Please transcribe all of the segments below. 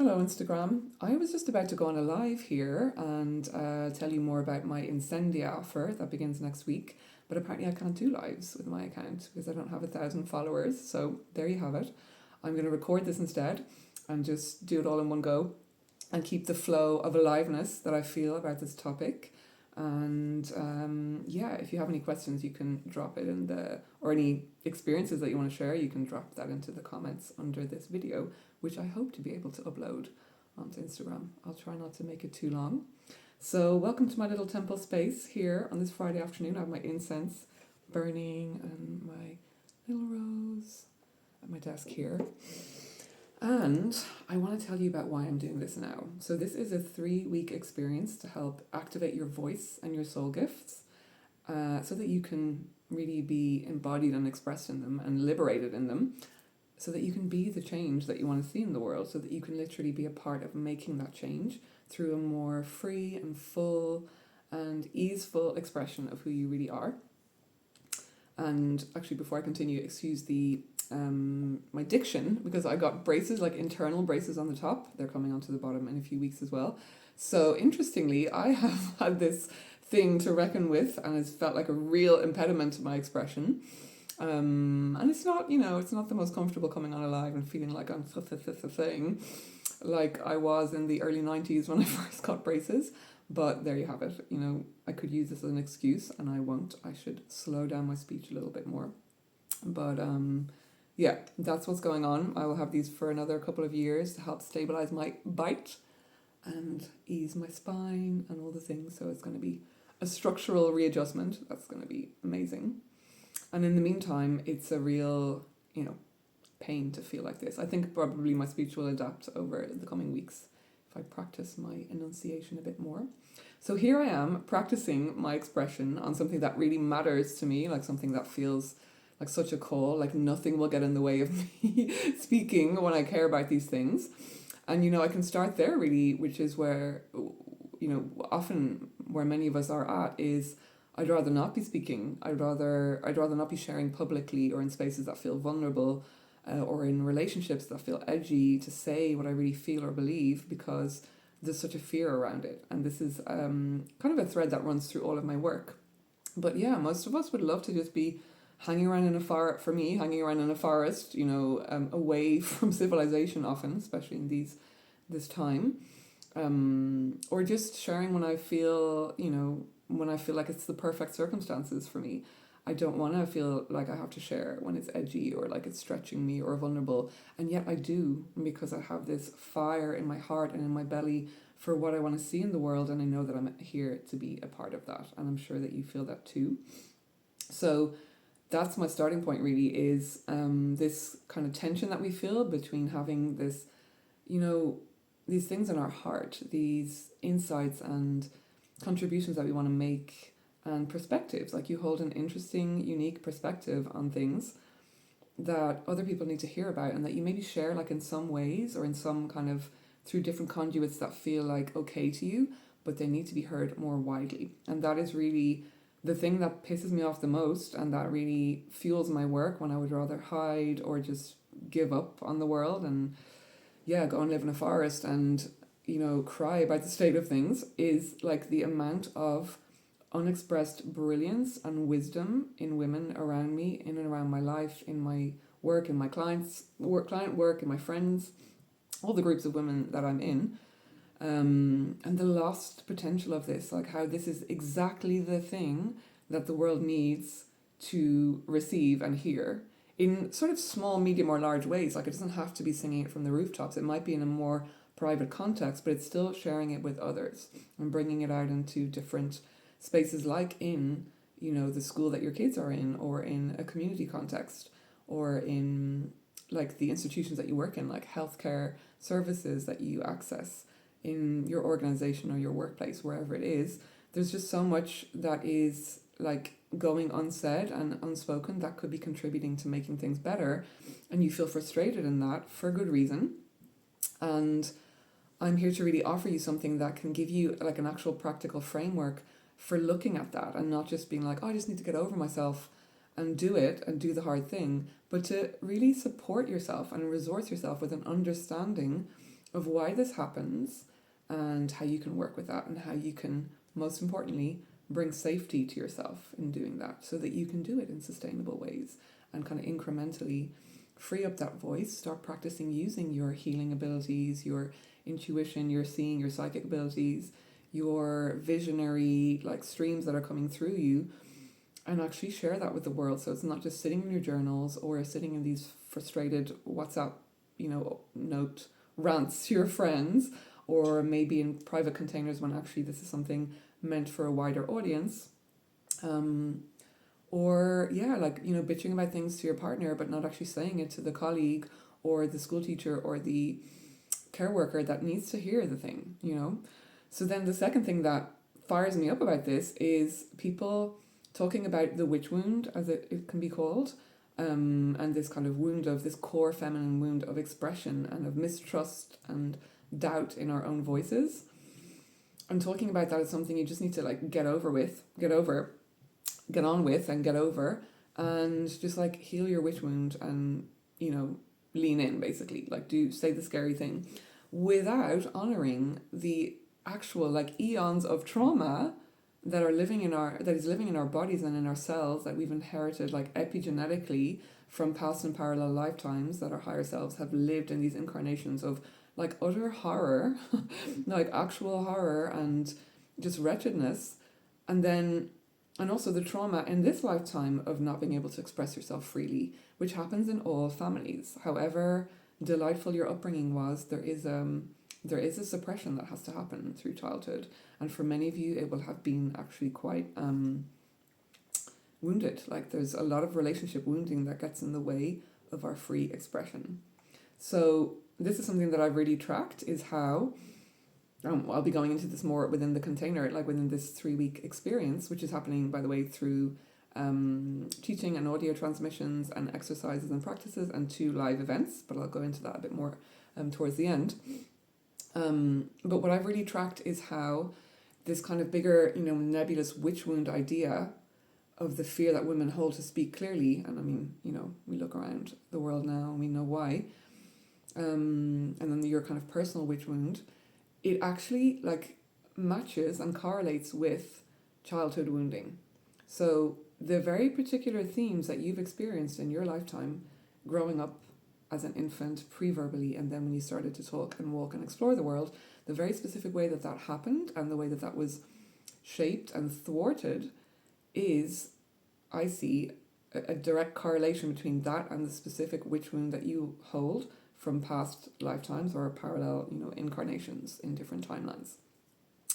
Hello, Instagram. I was just about to go on a live here and tell you more about my Incendia offer that begins next week. But apparently, I can't do lives with my account because I don't have 1,000 followers. So there you have it. I'm going to record this instead and just do it all in one go and keep the flow of aliveness that I feel about this topic. And yeah, if you have any questions, you can drop it in or any experiences that you want to share, you can drop that into the comments under this video, which I hope to be able to upload onto Instagram. I'll try not to make it too long. So, welcome to my little temple space here on this Friday afternoon. I have my incense burning and my little rose at my desk here. And I want to tell you about why I'm doing this now. So this is a 3-week experience to help activate your voice and your soul gifts so that you can really be embodied and expressed in them and liberated in them, so that you can be the change that you want to see in the world, so that you can literally be a part of making that change through a more free and full and easeful expression of who you really are. And actually, before I continue, excuse my diction, because I got braces, like internal braces on the top. They're coming onto the bottom in a few weeks as well. So interestingly, I have had this thing to reckon with, and it's felt like a real impediment to my expression. And it's not, it's not the most comfortable coming on alive and feeling like I'm thing, like I was in the early 90s when I first got braces. But there you have it. I could use this as an excuse, and I won't. I should slow down my speech a little bit more. But yeah, that's what's going on. I will have these for another couple of years to help stabilize my bite and ease my spine and all the things. So it's going to be a structural readjustment. That's going to be amazing. And in the meantime, it's a real, pain to feel like this. I think probably my speech will adapt over the coming weeks if I practice my enunciation a bit more. So here I am practicing my expression on something that really matters to me, like something that feels like such a call, like nothing will get in the way of me speaking when I care about these things. And, I can start there really, which is where, often where many of us are at is I'd rather not be speaking. I'd rather not be sharing publicly or in spaces that feel vulnerable or in relationships that feel edgy to say what I really feel or believe, because there's such a fear around it. And this is kind of a thread that runs through all of my work. But yeah, most of us would love to just be hanging around in a forest, for me, hanging around in a forest, away from civilization often, especially in this time. Or just sharing when I feel, like it's the perfect circumstances for me. I don't want to feel like I have to share when it's edgy or like it's stretching me or vulnerable. And yet I do, because I have this fire in my heart and in my belly for what I want to see in the world. And I know that I'm here to be a part of that. And I'm sure that you feel that too. So that's my starting point really, is this kind of tension that we feel between having this, these things in our heart, these insights and contributions that we want to make, and perspectives. Like, you hold an interesting, unique perspective on things that other people need to hear about, and that you maybe share like in some ways or in some kind of through different conduits that feel like okay to you, but they need to be heard more widely. And that is really the thing that pisses me off the most, and that really fuels my work when I would rather hide or just give up on the world and go and live in a forest and cry about the state of things, is like the amount of unexpressed brilliance and wisdom in women around me, in and around my life, in my work, in my client work, in my friends, all the groups of women that I'm in. And the lost potential of this, like how this is exactly the thing that the world needs to receive and hear in sort of small, medium, or large ways. Like, it doesn't have to be singing it from the rooftops. It might be in a more private context, but it's still sharing it with others and bringing it out into different spaces, like in, the school that your kids are in, or in a community context, or in like the institutions that you work in, like healthcare services that you access in your organization or your workplace, wherever it is. There's just so much that is like going unsaid and unspoken that could be contributing to making things better, and you feel frustrated in that for good reason. And I'm here to really offer you something that can give you like an actual practical framework for looking at that, and not just being like, oh, I just need to get over myself and do it and do the hard thing, but to really support yourself and resource yourself with an understanding of why this happens and how you can work with that, and how you can, most importantly, bring safety to yourself in doing that, so that you can do it in sustainable ways and kind of incrementally free up that voice, start practicing using your healing abilities, your intuition, your seeing, your psychic abilities, your visionary like streams that are coming through you, and actually share that with the world. So it's not just sitting in your journals or sitting in these frustrated WhatsApp, note rants to your friends, or maybe in private containers when actually this is something meant for a wider audience. Or bitching about things to your partner but not actually saying it to the colleague or the school teacher or the care worker that needs to hear the thing. So then the second thing that fires me up about this is people talking about the witch wound, as it can be called, and this kind of wound of this core feminine wound of expression and of mistrust and doubt in our own voices. And talking about that as something you just need to get on with and get over, and just heal your witch wound and lean in, basically, say the scary thing without honoring the actual eons of trauma that is living in our bodies and in our cells, that we've inherited epigenetically from past and parallel lifetimes, that our higher selves have lived in these incarnations of utter horror, actual horror and just wretchedness, and also the trauma in this lifetime of not being able to express yourself freely, which happens in all families. However delightful your upbringing was, there is a suppression that has to happen through childhood, and for many of you it will have been actually quite wounded. There's a lot of relationship wounding that gets in the way of our free expression. So this is something that I've really tracked, is how I'll be going into this more within the container, within this 3-week experience, which is happening, by the way, through teaching and audio transmissions and exercises and practices and 2 live events, but I'll go into that a bit more towards the end. But what I've really tracked is how this kind of bigger, nebulous witch wound idea of the fear that women hold to speak clearly, and I mean, we look around the world now and we know why, and then your kind of personal witch wound, it actually matches and correlates with childhood wounding. So the very particular themes that you've experienced in your lifetime growing up as an infant, pre-verbally, and then when you started to talk and walk and explore the world, the very specific way that happened and the way that was shaped and thwarted is, I see, a direct correlation between that and the specific witch wound that you hold from past lifetimes or parallel, incarnations in different timelines.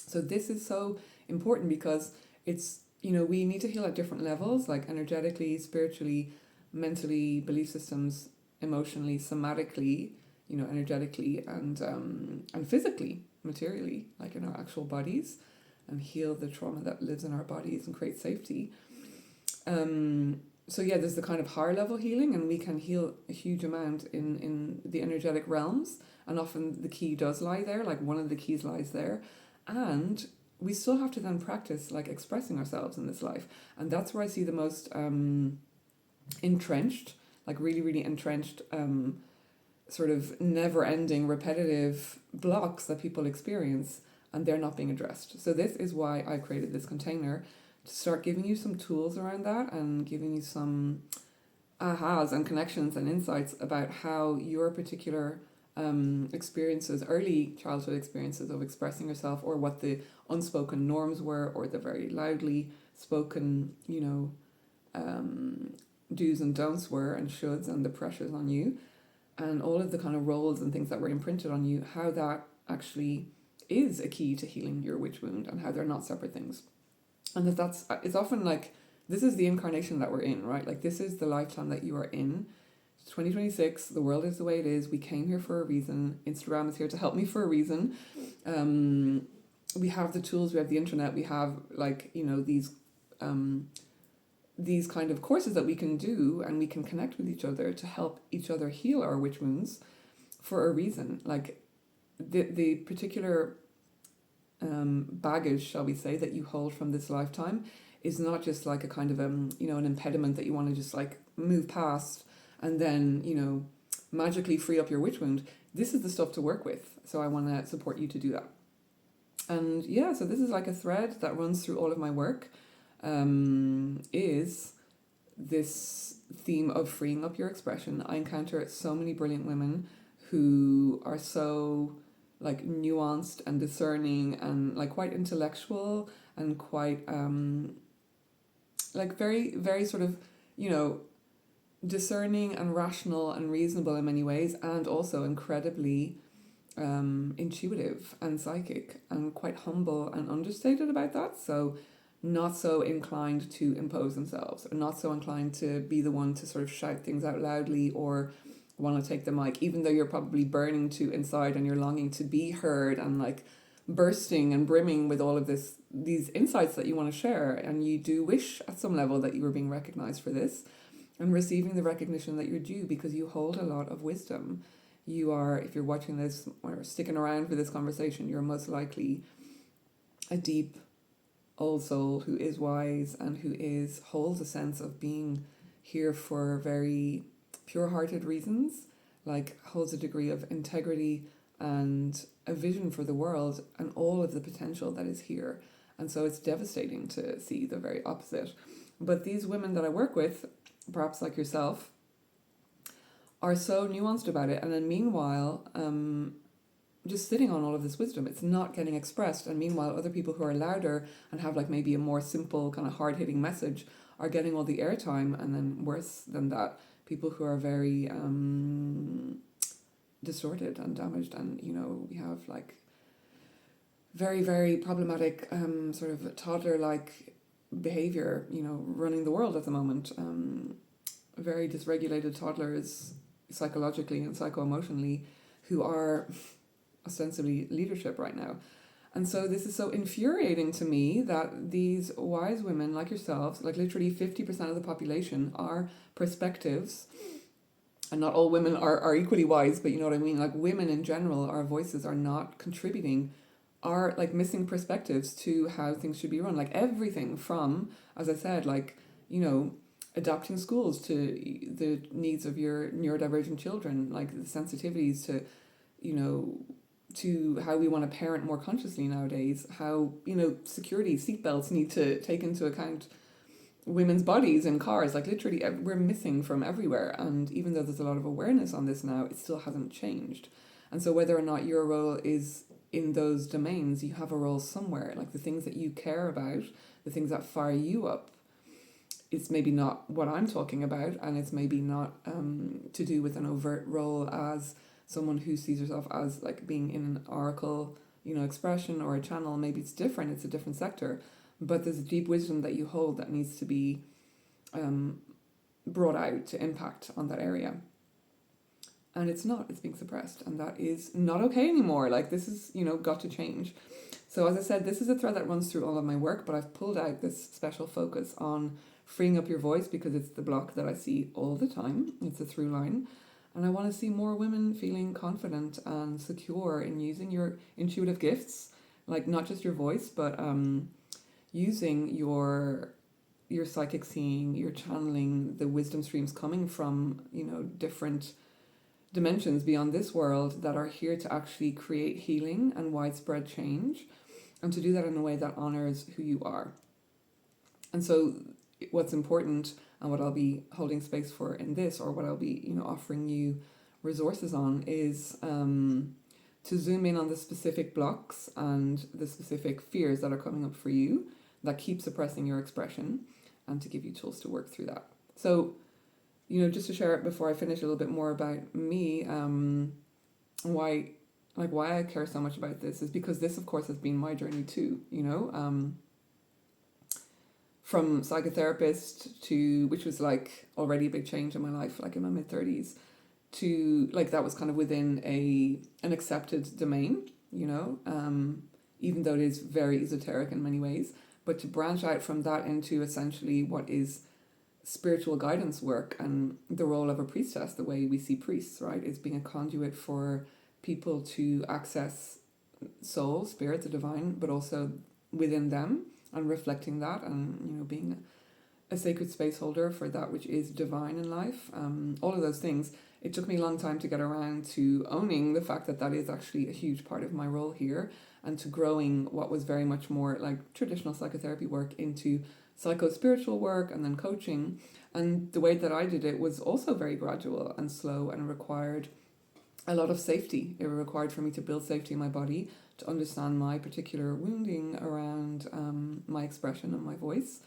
So this is so important because it's, we need to heal at different levels, energetically, spiritually, mentally, belief systems, emotionally, somatically, energetically, and physically, materially, in our actual bodies, and heal the trauma that lives in our bodies and create safety. So yeah, there's the kind of higher level healing, and we can heal a huge amount in the energetic realms, and often the key does lie there, one of the keys lies there, and we still have to then practice expressing ourselves in this life, and that's where I see the most entrenched, really, really entrenched, sort of never-ending, repetitive blocks that people experience, and they're not being addressed. So this is why I created this container, to start giving you some tools around that and giving you some ahas and connections and insights about how your particular experiences, early childhood experiences of expressing yourself, or what the unspoken norms were, or the very loudly spoken, do's and don'ts were, and shoulds, and the pressures on you, and all of the kind of roles and things that were imprinted on you, how that actually is a key to healing your witch wound, and how they're not separate things. And it's often this is the incarnation that we're in, right? This is the lifetime that you are in. It's 2026, the world is the way it is. We came here for a reason. Instagram is here to help me for a reason. We have the tools, we have the internet, we have these kind of courses that we can do, and we can connect with each other to help each other heal our witch wounds for a reason. The particular baggage, shall we say, that you hold from this lifetime is not just a kind of an impediment that you want to just move past and then magically free up your witch wound, this is the stuff to work with. So I want to support you to do that. And yeah, so this is like a thread that runs through all of my work, is this theme of freeing up your expression. I encounter so many brilliant women who are so like nuanced and discerning and like quite intellectual and quite like very, very sort of, you know, discerning and rational and reasonable in many ways, and also incredibly intuitive and psychic and quite humble and understated about that. So not so inclined to impose themselves, or not so inclined to be the one to sort of shout things out loudly or want to take the mic, even though you're probably burning to inside and you're longing to be heard and like bursting and brimming with all of these insights that you want to share, and you do wish at some level that you were being recognized for this and receiving the recognition that you're due, because you hold a lot of wisdom. You are, if you're watching this or sticking around for this conversation, you're most likely a deep old soul who is wise and who holds a sense of being here for very pure-hearted reasons, like holds a degree of integrity and a vision for the world and all of the potential that is here. And so it's devastating to see the very opposite. But these women that I work with, perhaps like yourself, are so nuanced about it, and then meanwhile just sitting on all of this wisdom, it's not getting expressed, and meanwhile other people who are louder and have like maybe a more simple kind of hard-hitting message are getting all the airtime. And then worse than that, people who are very distorted and damaged, and you know, we have like very, very problematic sort of toddler-like behavior, you know, running the world at the moment. Very dysregulated toddlers psychologically and psycho-emotionally who are ostensibly leadership right now. And so this is so infuriating to me that these wise women like yourselves, like literally 50% of the population, are perspectives. And not all women are equally wise, but you know what I mean? Like women in general, our voices are not contributing, are like missing perspectives to how things should be run. Like everything from, as I said, like, you know, adapting schools to the needs of your neurodivergent children, like the sensitivities to, you know, to how we want to parent more consciously nowadays, how, you know, security seatbelts need to take into account women's bodies in cars. Like literally we're missing from everywhere. And even though there's a lot of awareness on this now, it still hasn't changed. And so whether or not your role is in those domains, you have a role somewhere. Like the things that you care about, the things that fire you up, it's maybe not what I'm talking about, and it's maybe not to do with an overt role as someone who sees herself as like being in an oracle, you know, expression or a channel. Maybe it's different, it's a different sector, but there's a deep wisdom that you hold that needs to be brought out to impact on that area. And it's being suppressed, and that is not okay anymore. Like this is, you know, got to change. So as I said, this is a thread that runs through all of my work, but I've pulled out this special focus on freeing up your voice because it's the block that I see all the time. It's a through line. And I want to see more women feeling confident and secure in using your intuitive gifts, like not just your voice, but using your psychic seeing, your channeling, the wisdom streams coming from, you know, different dimensions beyond this world that are here to actually create healing and widespread change, and to do that in a way that honors who you are. And so what's important, and what I'll be holding space for in this, or what I'll be, you know, offering you resources on, is to zoom in on the specific blocks and the specific fears that are coming up for you that keep suppressing your expression, and to give you tools to work through that. So, you know, just to share it before I finish a little bit more about me, why I care so much about this is because this, of course, has been my journey too, you know, from psychotherapist to, which was like already a big change in my life, like in my mid-30s, to like that was kind of within an accepted domain, you know, even though it is very esoteric in many ways, but to branch out from that into essentially what is spiritual guidance work and the role of a priestess, the way we see priests, right, is being a conduit for people to access soul, spirit, the divine, but also within them, and reflecting that, and, you know, being a sacred space holder for that which is divine in life. All of those things. it took me a long time to get around to owning the fact that that is actually a huge part of my role here, and to growing what was very much more like traditional psychotherapy work into psycho-spiritual work and then coaching. And the way that I did it was also very gradual and slow, and required a lot of safety. It required for me to build safety in my body, to understand my particular wounding around my expression and my voice,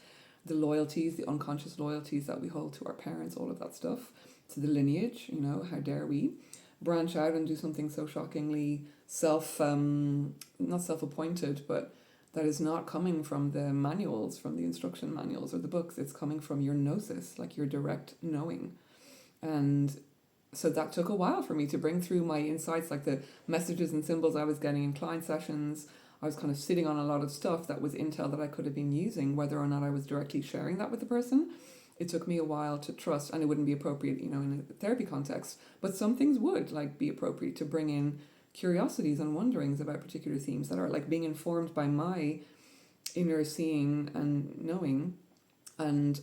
the loyalties, the unconscious loyalties that we hold to our parents, all of that stuff, to the lineage. How dare we branch out and do something so shockingly not self-appointed, but that is not coming from the manuals, from the instruction manuals or the books. It's coming from your gnosis, like your direct knowing. And so that took a while for me to bring through my insights, like the messages and symbols I was getting in client sessions. I was kind of sitting on a lot of stuff that was intel that I could have been using, whether or not I was directly sharing that with the person. It took me a while to trust, and it wouldn't be appropriate, in a therapy context, but some things would be appropriate to bring in curiosities and wonderings about particular themes that are being informed by my inner seeing and knowing, and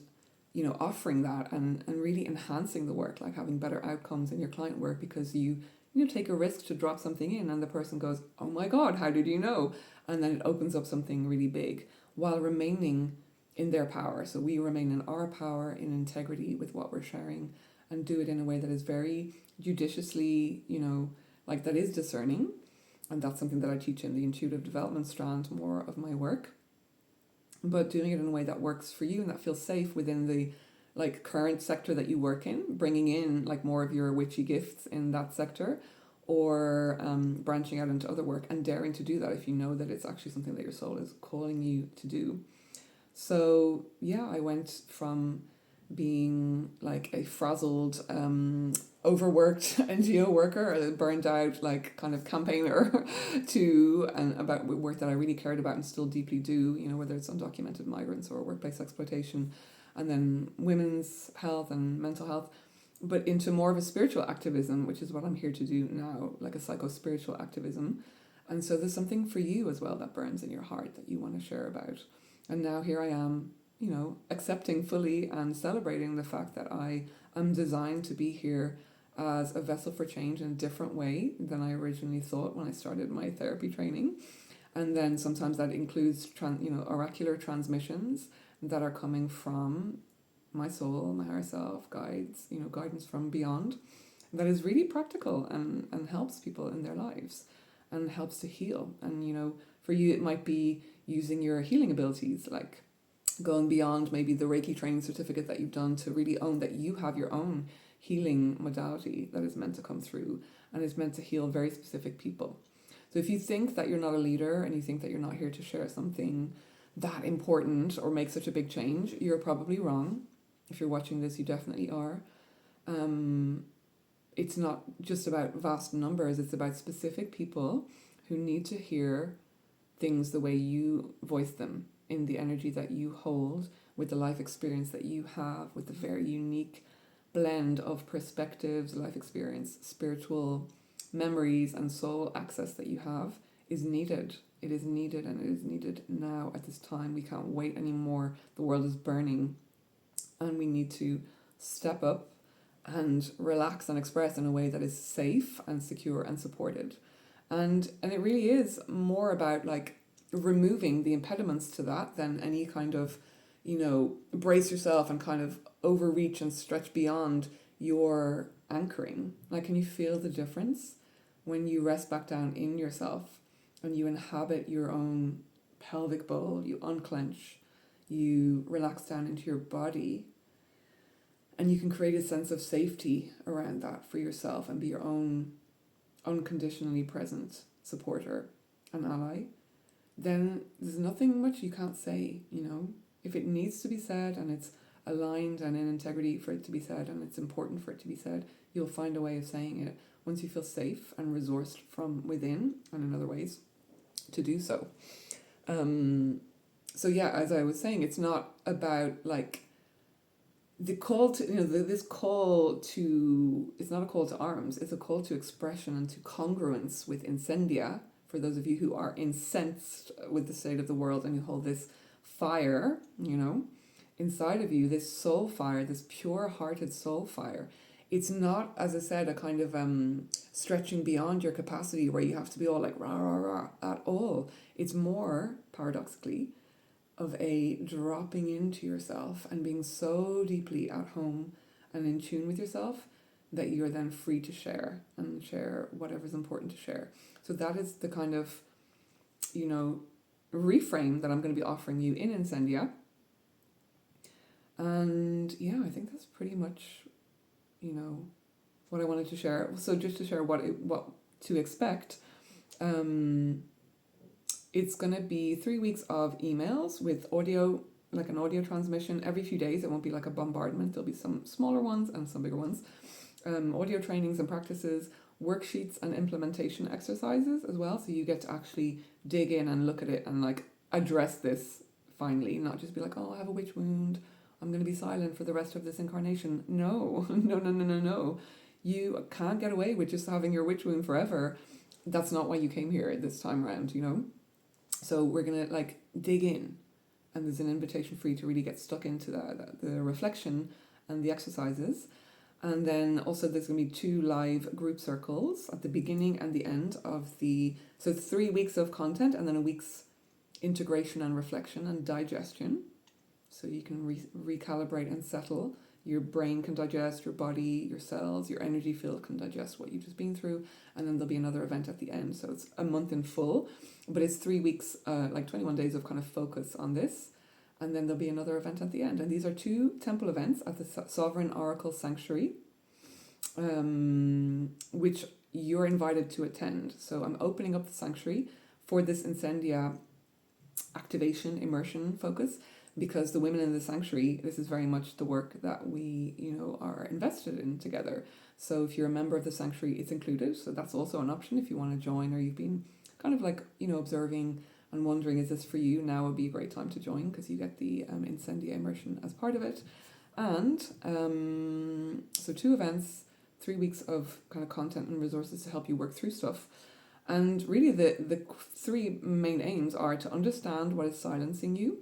offering that and really enhancing the work, like having better outcomes in your client work, because you take a risk to drop something in and the person goes, oh my God, how did you know? And then it opens up something really big while remaining in their power. So we remain in our power, in integrity with what we're sharing, and do it in a way that is very judiciously, that is discerning. And that's something that I teach in the intuitive development strand more of my work. But doing it in a way that works for you and that feels safe within the current sector that you work in, bringing in more of your witchy gifts in that sector, or branching out into other work and daring to do that if you know that it's actually something that your soul is calling you to do. So yeah, I went from being a frazzled, overworked NGO worker, a burned out kind of campaigner, to and about work that I really cared about and still deeply do, whether it's undocumented migrants or workplace exploitation, and then women's health and mental health, but into more of a spiritual activism, which is what I'm here to do now, like a psycho-spiritual activism. And so there's something for you as well that burns in your heart that you want to share about. And now here I am, accepting fully and celebrating the fact that I am designed to be here as a vessel for change in a different way than I originally thought when I started my therapy training. And then sometimes that includes, oracular transmissions that are coming from my soul, my higher self, guides, guidance from beyond, that is really practical and helps people in their lives and helps to heal. And, for you, it might be using your healing abilities, like going beyond maybe the Reiki training certificate that you've done, to really own that you have your own healing modality that is meant to come through and is meant to heal very specific people. So if you think that you're not a leader and you think that you're not here to share something that important or make such a big change, you're probably wrong. If you're watching this, you definitely are. It's not just about vast numbers, it's about specific people who need to hear things the way you voice them, in the energy that you hold, with the life experience that you have, with the very unique blend of perspectives, life experience, spiritual memories, and soul access that you have is needed. It is needed, and it is needed now at this time. We can't wait anymore. The world is burning, and we need to step up and relax and express in a way that is safe and secure and supported. And it really is more about removing the impediments to that than any kind of, brace yourself and kind of overreach and stretch beyond your anchoring. Can you feel the difference when you rest back down in yourself and you inhabit your own pelvic bowl, you unclench, you relax down into your body, and you can create a sense of safety around that for yourself and be your own unconditionally present supporter and ally, then there's nothing much you can't say, If it needs to be said and it's aligned and in integrity for it to be said and it's important for it to be said, you'll find a way of saying it once you feel safe and resourced from within and in other ways to do so. So yeah, as I was saying, it's not about the call to, this call to, it's not a call to arms, it's a call to expression and to congruence with INCENDIA. For those of you who are incensed with the state of the world and you hold this fire, inside of you, this soul fire, this pure-hearted soul fire, it's not, as I said, a kind of stretching beyond your capacity where you have to be all like rah rah rah at all. It's more, paradoxically, of a dropping into yourself and being so deeply at home and in tune with yourself that you're then free to share and share whatever's important to share. So that is the kind of, you know, reframe that I'm going to be offering you in Incendia. And yeah, I think that's pretty much, you know, what I wanted to share. So just to share what to expect, it's going to be 3 weeks of emails with audio, like an audio transmission every few days. It won't be like a bombardment. There'll be some smaller ones and some bigger ones. Audio trainings and practices, worksheets and implementation exercises as well. So you get to actually dig in and look at it and like address this finally, not just be like, oh, I have a witch wound, I'm going to be silent for the rest of this incarnation. No, no. You can't get away with just having your witch wound forever. That's not why you came here this time around, you know? So we're going to like dig in, and there's an invitation for you to really get stuck into the reflection and the exercises. And then also there's going to be 2 live group circles at the beginning and the end of so 3 weeks of content and then a week's integration and reflection and digestion. So you can recalibrate and settle. Your brain can digest, your body, your cells, your energy field can digest what you've just been through. And then there'll be another event at the end. So it's a month in full, but it's 3 weeks, like 21 days of kind of focus on this. And then there'll be another event at the end. And these are 2 temple events at the Sovereign Oracle Sanctuary, which you're invited to attend. So I'm opening up the sanctuary for this Incendia activation, immersion focus, because the women in the sanctuary, this is very much the work that we, you know, are invested in together. So if you're a member of the sanctuary, it's included. So that's also an option if you want to join, or you've been kind of like, you know, observing and wondering, is this for you? Now would be a great time to join, because you get the Incendia immersion as part of it. And so 2 events, 3 weeks of kind of content and resources to help you work through stuff. And really the 3 main aims are to understand what is silencing you,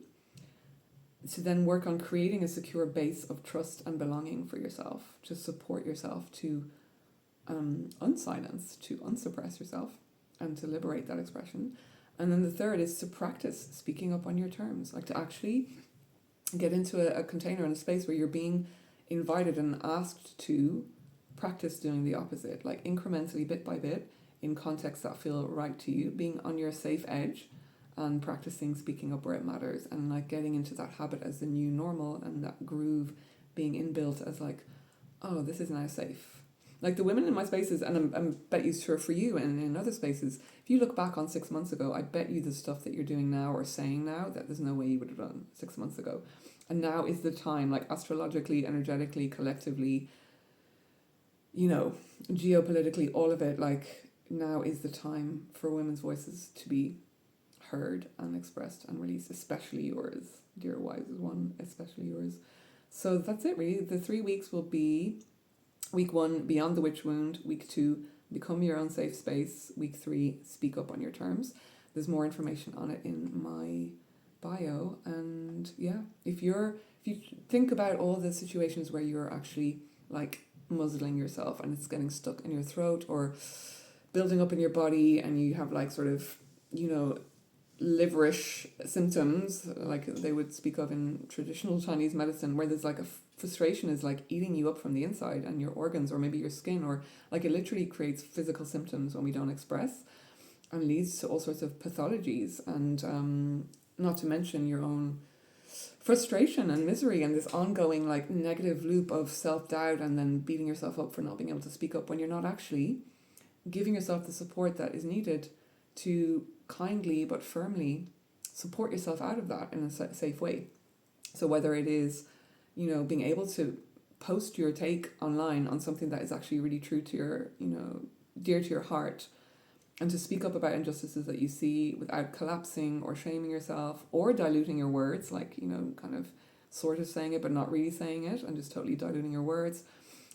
to then work on creating a secure base of trust and belonging for yourself, to support yourself, to unsilence, to unsuppress yourself, and to liberate that expression. And then the 3rd is to practice speaking up on your terms, like to actually get into a container and a space where you're being invited and asked to practice doing the opposite, like incrementally, bit by bit, in contexts that feel right to you, being on your safe edge and practicing speaking up where it matters, and like getting into that habit as the new normal, and that groove being inbuilt as like, oh, this is now safe. Like the women in my spaces, and I bet you sure for you and in other spaces, if you look back on 6 months ago, I bet you the stuff that you're doing now or saying now that there's no way you would have done 6 months ago. And now is the time, like astrologically, energetically, collectively, you know, geopolitically, all of it, like now is the time for women's voices to be heard and expressed and released, especially yours, dear wise one, especially yours. So that's it really. The 3 weeks will be week 1, beyond the witch wound. Week 2, become your own safe space. Week 3, speak up on your terms. There's more information on it in my bio. And yeah, if you think about all the situations where you're actually like muzzling yourself and it's getting stuck in your throat or building up in your body, and you have like sort of, you know, liverish symptoms like they would speak of in traditional Chinese medicine, where there's like a frustration is like eating you up from the inside, and your organs or maybe your skin, or like it literally creates physical symptoms when we don't express, and leads to all sorts of pathologies, and not to mention your own frustration and misery and this ongoing like negative loop of self-doubt, and then beating yourself up for not being able to speak up when you're not actually giving yourself the support that is needed to kindly but firmly support yourself out of that in a safe way. So whether it is, you know, being able to post your take online on something that is actually really true to your, you know, dear to your heart, and to speak up about injustices that you see without collapsing or shaming yourself or diluting your words, like, you know, kind of sort of saying it but not really saying it and just totally diluting your words.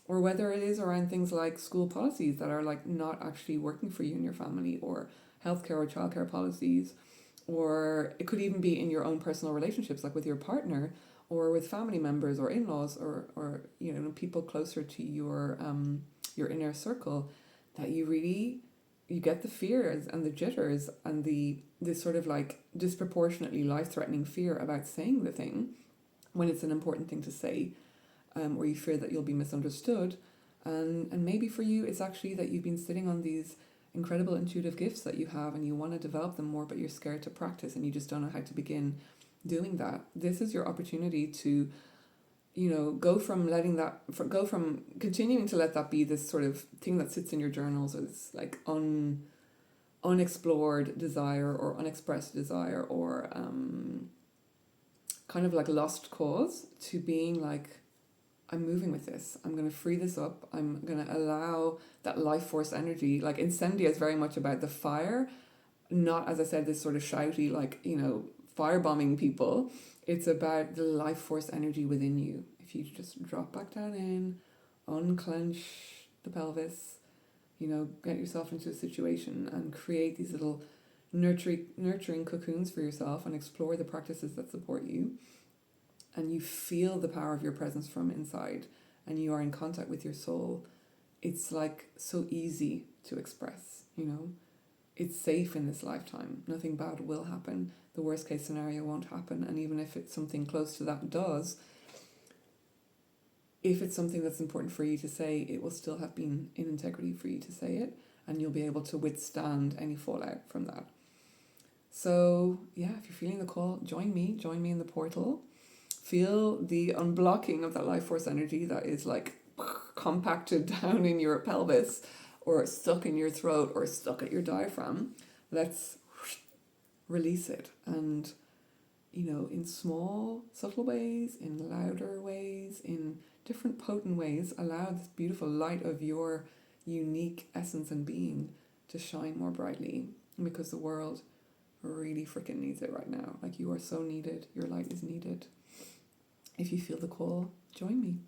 Or whether it is around things like school policies that are like not actually working for you and your family, or healthcare or childcare policies, or it could even be in your own personal relationships, like with your partner, or with family members or in-laws or people closer to your inner circle, that you get the fears and the jitters and this sort of like disproportionately life-threatening fear about saying the thing when it's an important thing to say, or you fear that you'll be misunderstood. And maybe for you, it's actually that you've been sitting on these incredible intuitive gifts that you have and you want to develop them more, but you're scared to practice and you just don't know how to begin doing that. This is your opportunity to, go from continuing to let that be this sort of thing that sits in your journals as like unexplored desire or unexpressed desire or kind of like lost cause, to being like, I'm moving with this. I'm going to free this up. I'm going to allow that life force energy. Like Incendia is very much about the fire, not, as I said, this sort of shouty, like, firebombing people. It's about the life force energy within you. If you just drop back down in, unclench the pelvis, get yourself into a situation and create these little nurturing cocoons for yourself and explore the practices that support you. And you feel the power of your presence from inside and you are in contact with your soul. It's like so easy to express, It's safe in this lifetime. Nothing bad will happen. The worst case scenario won't happen. And even if it's something close to that does, if it's something that's important for you to say, it will still have been in integrity for you to say it, and you'll be able to withstand any fallout from that. So yeah, if you're feeling the call, join me in the portal. Feel the unblocking of that life force energy that is like compacted down in your pelvis or stuck in your throat or stuck at your diaphragm. Let's release it. And, in small, subtle ways, in louder ways, in different potent ways, allow this beautiful light of your unique essence and being to shine more brightly, because the world really freaking needs it right now. Like, you are so needed. Your light is needed. If you feel the call, join me.